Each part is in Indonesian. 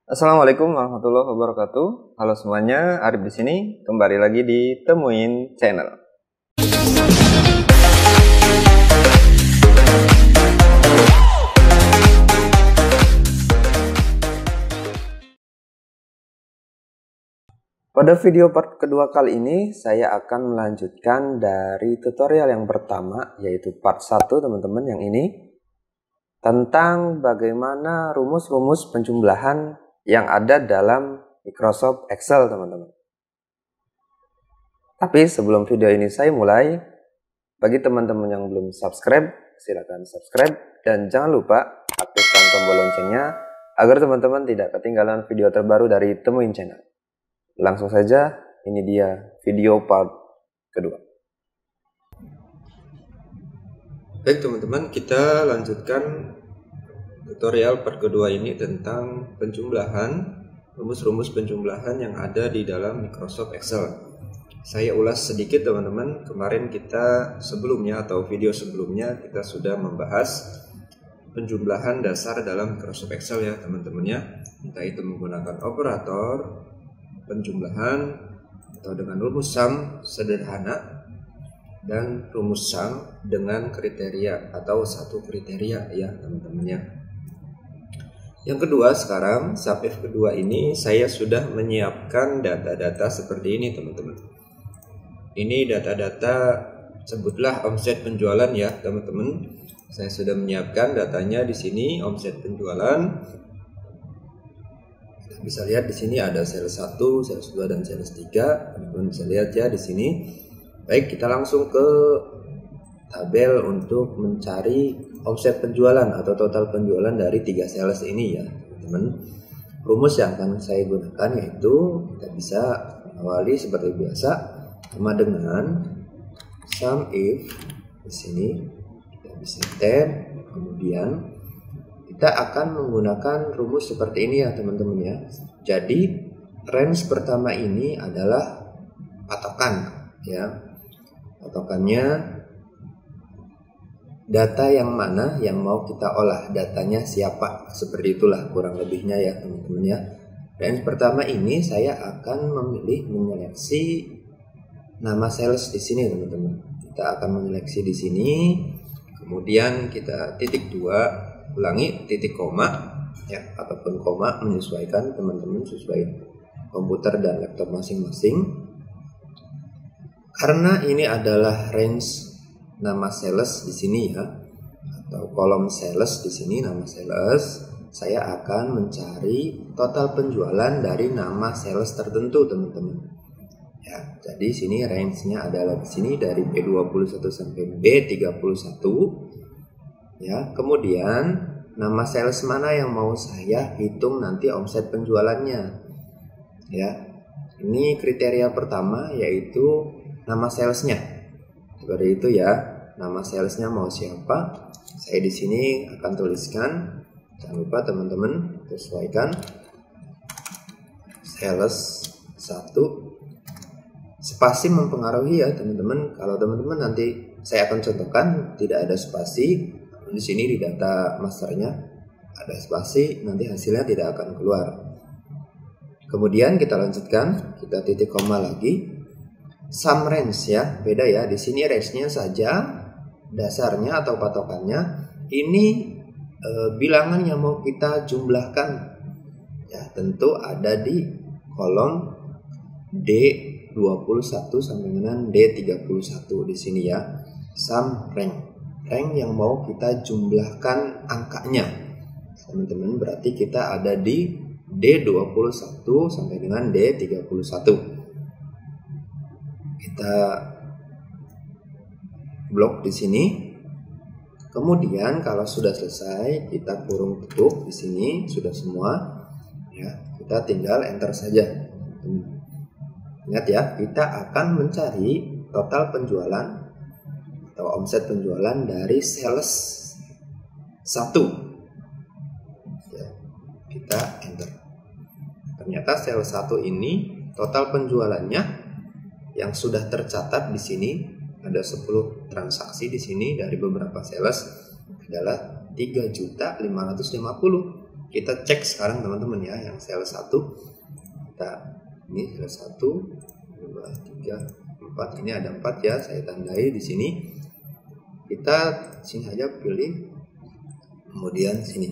Assalamualaikum warahmatullahi wabarakatuh. Halo semuanya, Arif di sini. Kembali lagi di Temuin Channel. Pada video part kedua kali ini, saya akan melanjutkan dari tutorial yang pertama, yaitu part 1 teman-teman yang ini, tentang bagaimana rumus-rumus penjumlahan yang ada dalam Microsoft Excel, teman-teman. Tapi sebelum video ini saya mulai, bagi teman-teman yang belum subscribe, silakan subscribe dan jangan lupa aktifkan tombol loncengnya agar teman-teman tidak ketinggalan video terbaru dari Temuin Channel. Langsung saja, ini dia video part kedua. Baik teman-teman, kita lanjutkan tutorial part kedua ini tentang penjumlahan, rumus-rumus penjumlahan yang ada di dalam Microsoft Excel. Saya ulas sedikit teman-teman, kemarin kita sebelumnya atau video sebelumnya kita sudah membahas penjumlahan dasar dalam Microsoft Excel ya teman-teman ya. Entah itu menggunakan operator, penjumlahan, atau dengan rumus sum sederhana, dan rumus sum dengan kriteria atau satu kriteria ya teman-teman ya. Yang kedua sekarang, subif kedua ini saya sudah menyiapkan data-data seperti ini teman-teman. Ini data-data, sebutlah omset penjualan ya teman-teman. Saya sudah menyiapkan datanya di sini, omset penjualan. Kita bisa lihat di sini ada sales 1, sales 2 dan sales 3. Teman-teman bisa lihat ya di sini. Baik, kita langsung ke tabel untuk mencari omset penjualan atau total penjualan dari 3 sales ini ya teman-teman. Rumus yang akan saya gunakan yaitu kita bisa awali seperti biasa sama dengan sum if. Di sini kita bisa tab, kemudian kita akan menggunakan rumus seperti ini ya teman-teman ya. Jadi range pertama ini adalah patokan ya. Patokannya data yang mana yang mau kita olah, datanya siapa, seperti itulah kurang lebihnya ya teman-teman ya. Range pertama ini saya akan memilih menyeleksi nama sales di sini teman-teman. Kita akan menyeleksi di sini, kemudian kita titik 2, ulangi titik koma ya, ataupun koma menyesuaikan teman-teman sesuai komputer dan laptop masing-masing. Karena ini adalah range nama sales di sini ya, atau kolom sales di sini nama sales, saya akan mencari total penjualan dari nama sales tertentu teman-teman. Ya, jadi sini range-nya adalah di sini dari B21 sampai B31. Ya, kemudian nama sales mana yang mau saya hitung nanti omset penjualannya. Ya. Ini kriteria pertama yaitu nama salesnya. Seperti itu ya. Nama salesnya mau siapa? Saya di sini akan tuliskan. Jangan lupa teman-teman sesuaikan sales 1. Spasi mempengaruhi ya teman-teman. Kalau teman-teman nanti saya akan contohkan tidak ada spasi. Di sini di data masternya ada spasi, nanti hasilnya tidak akan keluar. Kemudian kita lanjutkan, kita titik koma lagi. Sum range ya, beda ya. Di sini range-nya saja, dasarnya atau patokannya ini bilangan yang mau kita jumlahkan. Ya, tentu ada di kolom D21 sampai dengan D31 di sini ya. Sum rank. Rank yang mau kita jumlahkan angkanya. Teman-teman, berarti kita ada di D21 sampai dengan D31. Kita blok di sini. Kemudian kalau sudah selesai, kita kurung tutup di sini sudah semua. Ya, kita tinggal enter saja. Ingat ya, kita akan mencari total penjualan atau omset penjualan dari sales 1. Ya, kita enter. Ternyata sales 1 ini total penjualannya yang sudah tercatat di sini ada 10 transaksi di sini dari beberapa sales adalah 3.550.000. Kita cek sekarang teman-teman ya, yang sales 1. Kita ini sales 1, 2, 3, 4. Ini ada 4 ya, saya tandai di sini. Kita sini saja pilih. Kemudian sini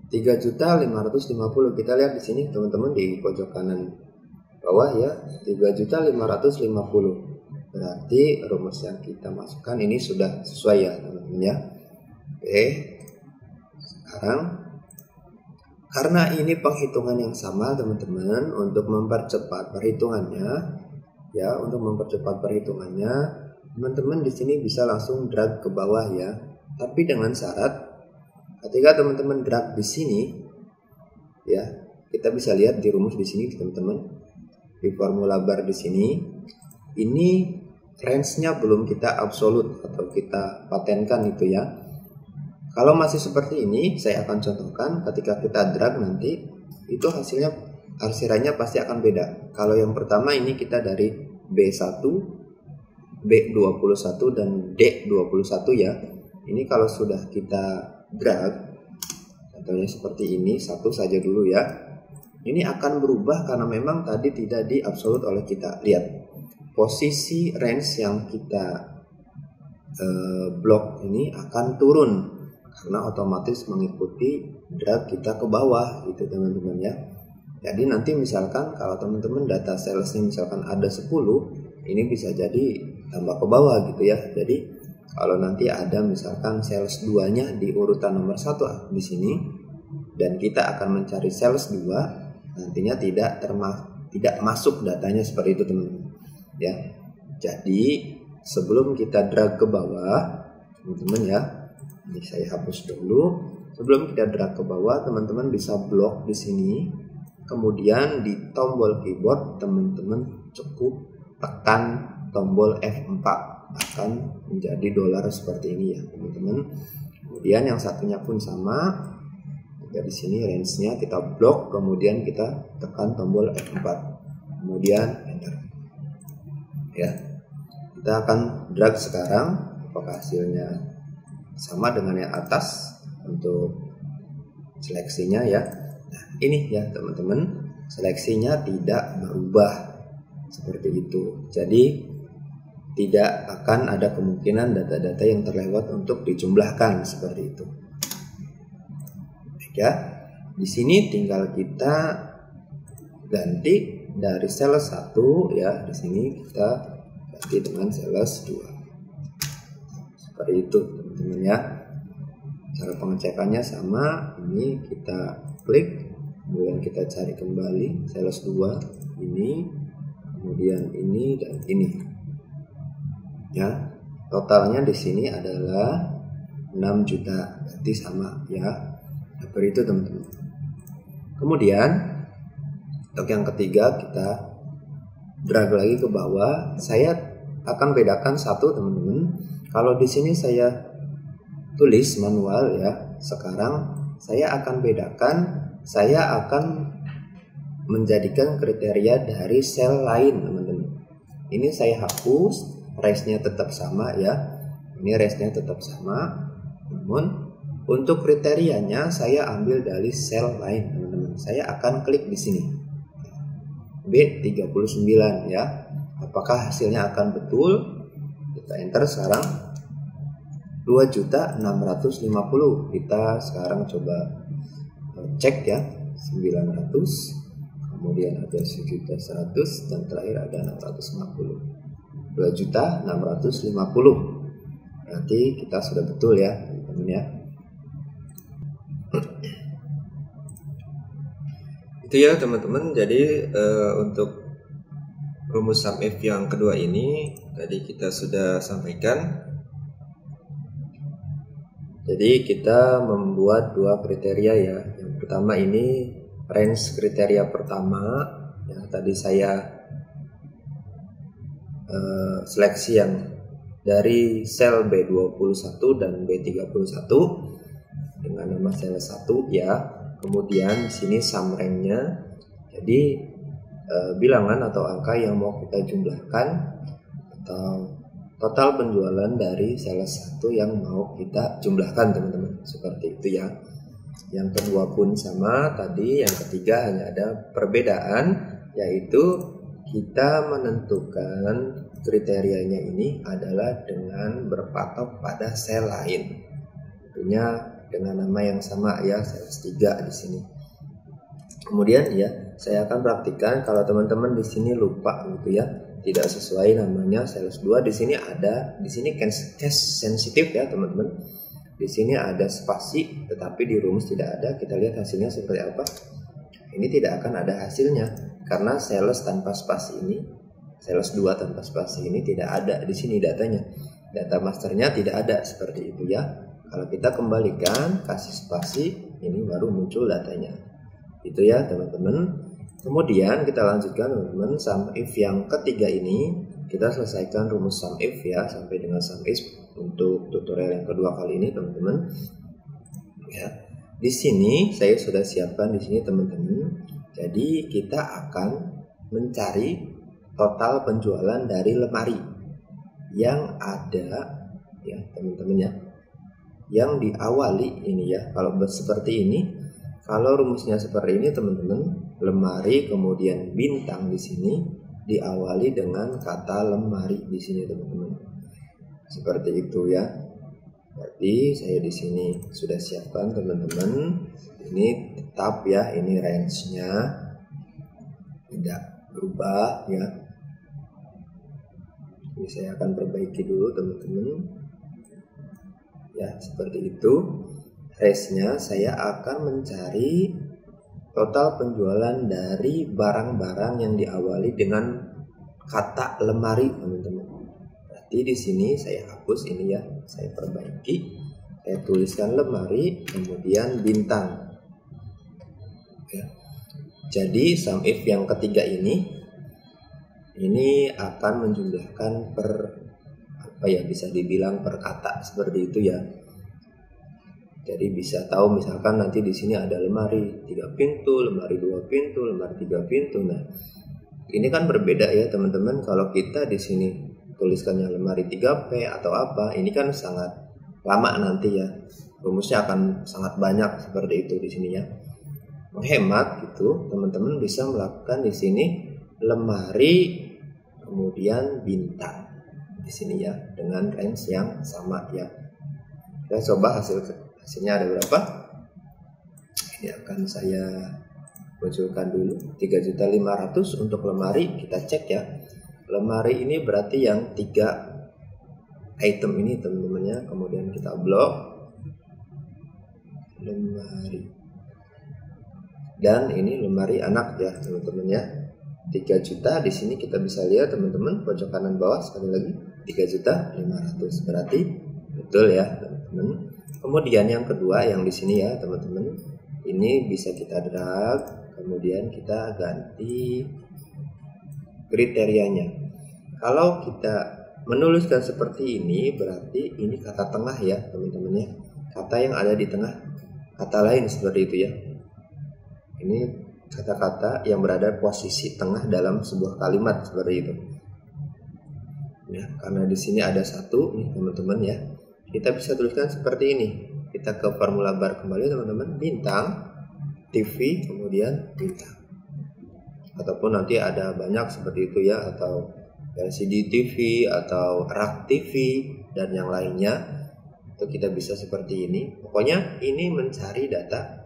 3.550.000. Kita lihat di sini teman-teman di pojok kanan bawah ya, 3.550.000. Berarti rumus yang kita masukkan ini sudah sesuai ya teman-teman ya. Oke. Sekarang karena ini penghitungan yang sama teman-teman, untuk mempercepat perhitungannya ya, teman-teman di sini bisa langsung drag ke bawah ya. Tapi dengan syarat ketika teman-teman drag di sini ya, kita bisa lihat di rumus di sini teman-teman, di formula bar di sini, ini range-nya belum kita absolut atau kita patenkan itu ya. Kalau masih seperti ini, saya akan contohkan ketika kita drag nanti itu hasilnya pasti akan beda. Kalau yang pertama ini kita dari B1, B21 dan D21 ya. Ini kalau sudah kita drag, contohnya seperti ini, satu saja dulu ya. Ini akan berubah karena memang tadi tidak diabsolut oleh kita. Lihat, posisi range yang kita blok ini akan turun karena otomatis mengikuti drag kita ke bawah gitu teman-teman ya. Jadi nanti misalkan kalau teman-teman data salesnya misalkan ada 10, ini bisa jadi tambah ke bawah gitu ya. Jadi kalau nanti ada misalkan sales 2-nya di urutan nomor 1 di sini dan kita akan mencari sales 2, nantinya tidak masuk datanya seperti itu teman-teman ya. Jadi sebelum kita drag ke bawah teman-teman ya, ini saya hapus dulu. Sebelum kita drag ke bawah, teman-teman bisa blok di sini. Kemudian di tombol keyboard teman-teman cukup tekan tombol F4, akan menjadi dolar seperti ini ya teman-teman. Kemudian yang satunya pun sama. Di sini range-nya kita blok, kemudian kita tekan tombol F4, kemudian enter. Ya, kita akan drag sekarang. Apakah hasilnya sama dengan yang atas untuk seleksinya ya? Nah, ini ya teman-teman, seleksinya tidak berubah seperti itu. Jadi tidak akan ada kemungkinan data-data yang terlewat untuk dijumlahkan seperti itu. Ya, di sini tinggal kita ganti dari sales 1 ya, di sini kita ganti dengan sales 2. Seperti itu teman-teman ya. Cara pengecekannya sama, ini kita klik, kemudian kita cari kembali sales 2 ini, kemudian ini dan ini. Ya, totalnya di sini adalah 6 juta, berarti sama ya. Seperti itu teman-teman. Kemudian untuk yang ketiga kita drag lagi ke bawah. Saya akan bedakan satu teman-teman. Kalau di sini saya tulis manual ya, sekarang saya akan bedakan, saya akan menjadikan kriteria dari sel lain teman-teman. Ini saya hapus, range-nya tetap sama ya. Ini range-nya tetap sama, namun untuk kriterianya saya ambil dari sel lain teman-teman. Saya akan klik di sini B39 ya. Apakah hasilnya akan betul? Kita enter sekarang 2.650.000. Kita sekarang coba cek ya, 900, kemudian ada 1.100 dan terakhir ada 650. 2.650. Berarti kita sudah betul ya teman-teman ya. Itu ya teman-teman. Jadi untuk rumus sum if yang kedua ini tadi kita sudah sampaikan. Jadi kita membuat dua kriteria ya. Yang pertama ini range kriteria pertama yang tadi saya seleksi yang dari sel B21 dan B31 dengan nama sel 1 ya. Kemudian sini sum rank-nya. Jadi bilangan atau angka yang mau kita jumlahkan atau total penjualan dari sales 1 yang mau kita jumlahkan teman-teman. Seperti itu ya. Yang kedua pun sama tadi, yang ketiga hanya ada perbedaan, yaitu kita menentukan kriterianya ini adalah dengan berpatok pada sel lain. Tentunya dengan nama yang sama ya, sales 3 di sini. Kemudian ya, saya akan praktikkan kalau teman-teman di sini lupa gitu ya, tidak sesuai namanya sales 2. Di sini ada, di sini case sensitif ya teman-teman. Di sini ada spasi, tetapi di rumus tidak ada. Kita lihat hasilnya seperti apa. Ini tidak akan ada hasilnya karena sales tanpa spasi ini, sales 2 tanpa spasi ini tidak ada di sini datanya. Data masternya tidak ada seperti itu ya. Kalau kita kembalikan, kasih spasi, ini baru muncul datanya. Itu ya teman-teman. Kemudian kita lanjutkan teman-teman, sum if yang ketiga ini kita selesaikan rumus sum if ya sampai dengan sum if untuk tutorial yang kedua kali ini teman-teman. Ya, di sini saya sudah siapkan di sini teman-teman. Jadi kita akan mencari total penjualan dari lemari yang ada ya teman-teman ya, yang diawali ini ya. Kalau seperti ini, kalau rumusnya seperti ini teman-teman, lemari kemudian bintang di sini diawali dengan kata lemari di sini teman-teman. Seperti itu ya. Berarti saya di sini sudah siapkan teman-teman. Ini tetap ya, ini range-nya tidak berubah ya. Ini saya akan perbaiki dulu teman-teman. Ya, seperti itu. Range-nya saya akan mencari total penjualan dari barang-barang yang diawali dengan kata lemari teman-teman. Berarti di sini saya hapus ini ya, saya perbaiki. Saya tuliskan lemari kemudian bintang. Ya. Jadi sum if yang ketiga ini akan menjumlahkan per apa ya, bisa dibilang per kata seperti itu ya. Jadi bisa tahu misalkan nanti di sini ada lemari 3 pintu, lemari 2 pintu, lemari 3 pintu. Nah, ini kan berbeda ya teman-teman. Kalau kita di sini tuliskannya lemari 3P atau apa, ini kan sangat lama nanti ya. Rumusnya akan sangat banyak seperti itu di sini ya. Menghemat gitu, teman-teman bisa melakukan di sini lemari kemudian bintang di sini ya dengan range yang sama ya. Kita coba hasilnya ada berapa. Ini akan saya munculkan dulu 3.500.000 untuk lemari. Kita cek ya, lemari ini berarti yang 3 item ini teman-teman ya. Kemudian kita blok lemari, dan ini lemari anak ya teman-teman ya. 3 juta di sini kita bisa lihat teman-teman, pojok kanan bawah sekali lagi 3.500.000, berarti betul ya teman-teman. Kemudian yang kedua yang di sini ya teman-teman, ini bisa kita drag, kemudian kita ganti kriterianya. Kalau kita menuliskan seperti ini, berarti ini kata tengah ya teman-teman ya, kata yang ada di tengah kata lain seperti itu ya. Ini kata-kata yang berada posisi tengah dalam sebuah kalimat seperti itu. Ya, karena di sini ada satu nih teman-teman ya. Kita bisa tuliskan seperti ini. Kita ke formula bar kembali teman-teman, bintang TV kemudian bintang. Ataupun nanti ada banyak seperti itu ya, atau LCD TV atau rak TV dan yang lainnya. Itu kita bisa seperti ini. Pokoknya ini mencari data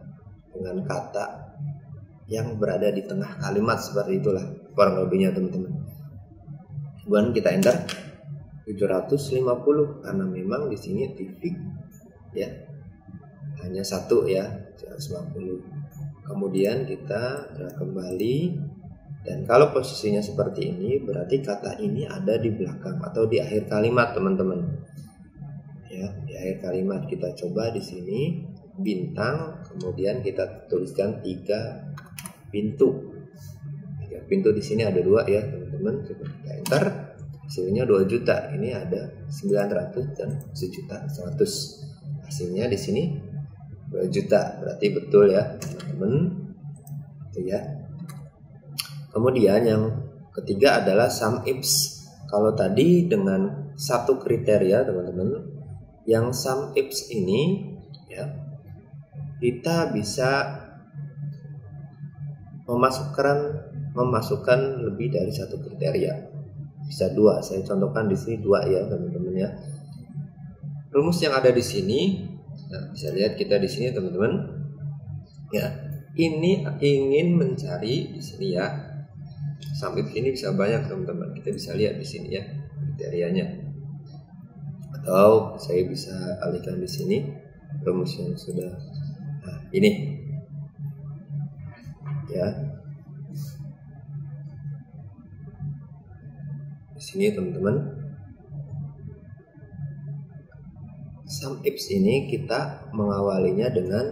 dengan kata yang berada di tengah kalimat seperti itulah kurang lebihnya teman-teman. Kemudian kita enter 750 karena memang di sini TV ya hanya satu ya 750. Kemudian kita drag kembali, dan kalau posisinya seperti ini berarti kata ini ada di belakang atau di akhir kalimat teman-teman. Ya, di akhir kalimat kita coba di sini bintang, kemudian kita tuliskan 3 pintu. 3 pintu di sini ada 2 ya teman-teman. Coba kita enter, hasilnya 2 juta. Ini ada 900 dan 1.100.000. Hasilnya di sini 2 juta. Berarti betul ya teman-teman. Itu ya. Kemudian yang ketiga adalah sum ifs. Kalau tadi dengan satu kriteria teman-teman, yang sum ifs ini ya, kita bisa memasukkan lebih dari satu kriteria. Bisa 2. Saya contohkan di sini 2 ya teman-teman ya. Rumus yang ada di sini, nah bisa lihat kita di sini teman-teman. Ya, ini ingin mencari di sini ya. Sampai ini bisa banyak teman-teman. Kita bisa lihat di sini ya kriterianya. Atau saya bisa alihkan di sini rumus yang sudah. Nah, ini. Ya. Di sini teman-teman. SUMIFS ini kita mengawalinya dengan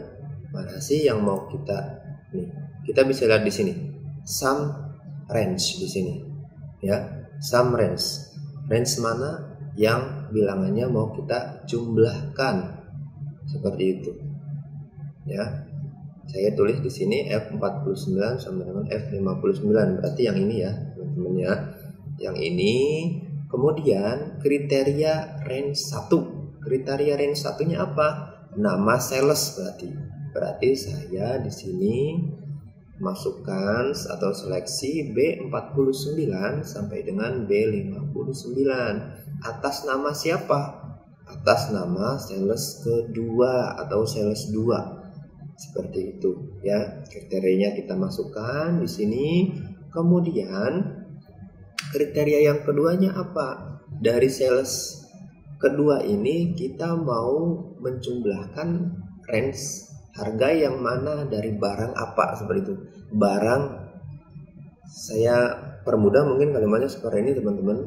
mana sih yang mau kita nih. Kita bisa lihat di sini. Sum range di sini. Ya, sum range. Range mana yang bilangannya mau kita jumlahkan. Seperti itu. Ya. Saya tulis di sini F49 sama dengan F59, berarti yang ini ya teman-teman ya. Yang ini, kemudian kriteria range 1. Kriteria range 1-nya apa? Nama sales berarti saya di sini masukkan atau seleksi B49 sampai dengan B59 atas nama siapa? Atas nama sales kedua atau sales 2. Seperti itu ya, kriterianya kita masukkan di sini. Kemudian kriteria yang keduanya apa? Dari sales kedua ini kita mau menjumlahkan range harga yang mana dari barang apa, seperti itu. Barang, saya permudah mungkin kalimatnya seperti ini teman-teman.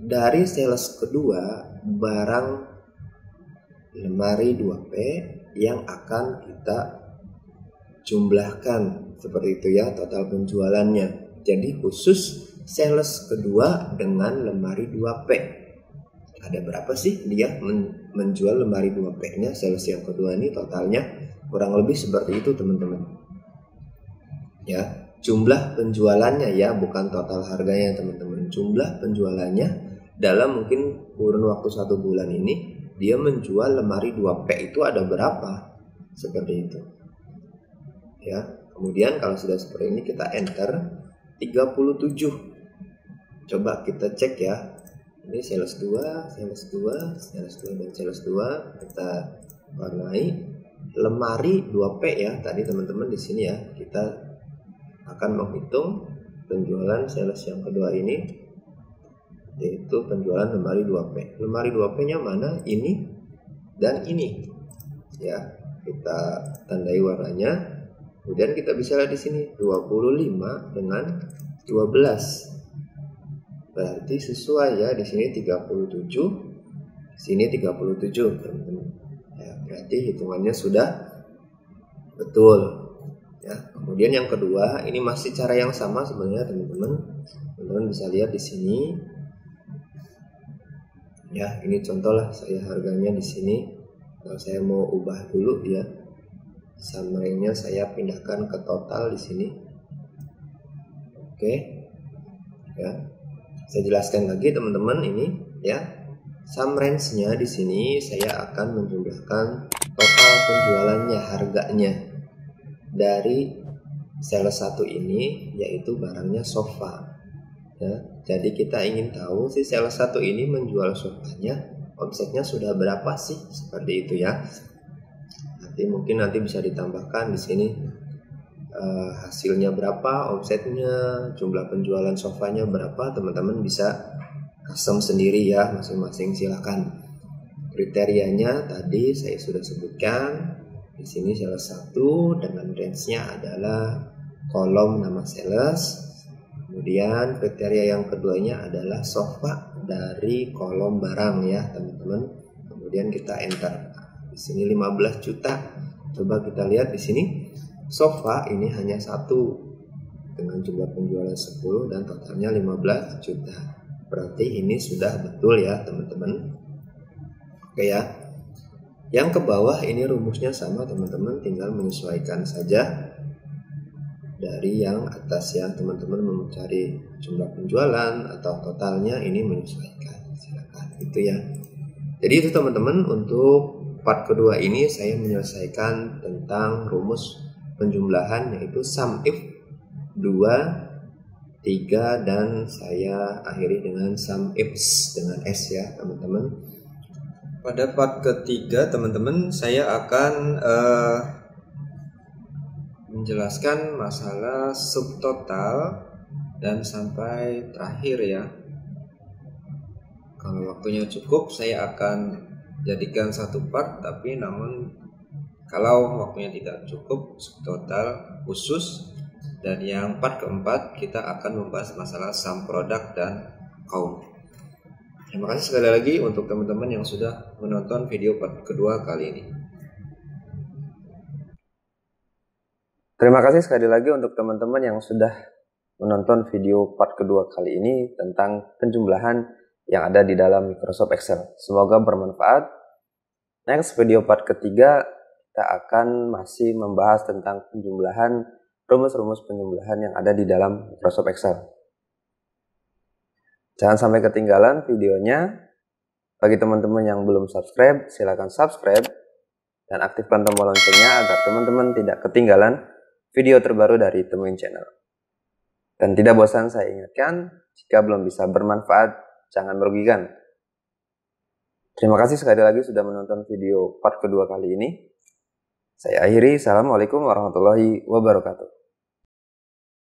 Dari sales kedua barang lemari 2P yang akan kita jumlahkan, seperti itu ya total penjualannya. Jadi khusus sales kedua dengan lemari 2P. Ada berapa sih dia menjual lemari 2P-nya, sales yang kedua ini totalnya kurang lebih seperti itu teman-teman. Ya, jumlah penjualannya ya, bukan total harganya teman-teman. Jumlah penjualannya dalam mungkin kurun waktu 1 bulan ini dia menjual lemari 2P itu ada berapa? Seperti itu. Ya, kemudian kalau sudah seperti ini kita enter 37. Coba kita cek ya. Ini sales 2, sales 2, sales 2 dan sales 2 kita warnai lemari 2P ya. Tadi teman-teman di sini ya, kita akan menghitung penjualan sales yang kedua ini, yaitu penjualan lemari 2P. Lemari 2P-nya mana? Ini dan ini. Ya, kita tandai warnanya. Kemudian kita bisa lihat di sini 25 dengan 12. Berarti sesuai ya, di sini 37, sini 37, teman-teman. Ya, berarti hitungannya sudah betul. Ya, kemudian yang kedua, ini masih cara yang sama sebenarnya teman-teman. Teman-teman bisa lihat di sini. Ya, ini contoh lah saya harganya di sini. Kalau saya mau ubah dulu ya. Summary-nya saya pindahkan ke total di sini. Oke. Ya. Saya jelaskan lagi teman-teman ini ya. Sum range-nya di sini saya akan menjumlahkan total penjualannya, harganya dari sales 1 ini, yaitu barangnya sofa. Ya. Jadi kita ingin tahu si sales 1 ini menjual sofanya, omsetnya sudah berapa sih? Seperti itu ya. Mungkin nanti bisa ditambahkan di sini hasilnya berapa, omsetnya, jumlah penjualan sofanya berapa, teman-teman bisa custom sendiri ya masing-masing, silakan. Kriterianya tadi saya sudah sebutkan. Di sini sales 1 dengan range-nya adalah kolom nama sales. Kemudian kriteria yang keduanya adalah sofa dari kolom barang ya teman-teman. Kemudian kita enter. Di sini 15 juta. Coba kita lihat di sini. Sofa ini hanya 1 dengan jumlah penjualan 10 dan totalnya 15 juta. Berarti ini sudah betul ya teman-teman. Oke ya. Yang ke bawah ini rumusnya sama teman-teman, tinggal menyesuaikan saja dari yang atas ya. Teman-teman mau mencari jumlah penjualan atau totalnya, ini menyesuaikan. Silakan itu ya. Jadi itu teman-teman untuk part kedua ini saya menyelesaikan tentang rumus penjumlahan, yaitu sum if 2, 3, dan saya akhiri dengan sum ifs dengan S ya teman-teman. Pada part ketiga teman-teman, saya akan menjelaskan masalah subtotal dan sampai terakhir ya. Kalau waktunya cukup saya akan jadikan satu part, tapi namun kalau waktunya tidak cukup, subtotal khusus. Dan yang part keempat kita akan membahas masalah sum product dan count. Terima kasih sekali lagi untuk teman-teman yang sudah menonton video part kedua kali ini. Terima kasih sekali lagi untuk teman-teman yang sudah menonton video part kedua kali ini tentang penjumlahan yang ada di dalam Microsoft Excel. Semoga bermanfaat. Next video part ketiga kita akan masih membahas tentang penjumlahan, rumus-rumus penjumlahan yang ada di dalam Microsoft Excel. Jangan sampai ketinggalan videonya. Bagi teman-teman yang belum subscribe, silakan subscribe dan aktifkan tombol loncengnya agar teman-teman tidak ketinggalan video terbaru dari Temuin Channel. Dan tidak bosan saya ingatkan, jika belum bisa bermanfaat, jangan merugikan. Terima kasih sekali lagi sudah menonton video part kedua kali ini. Saya akhiri, Assalamualaikum warahmatullahi wabarakatuh.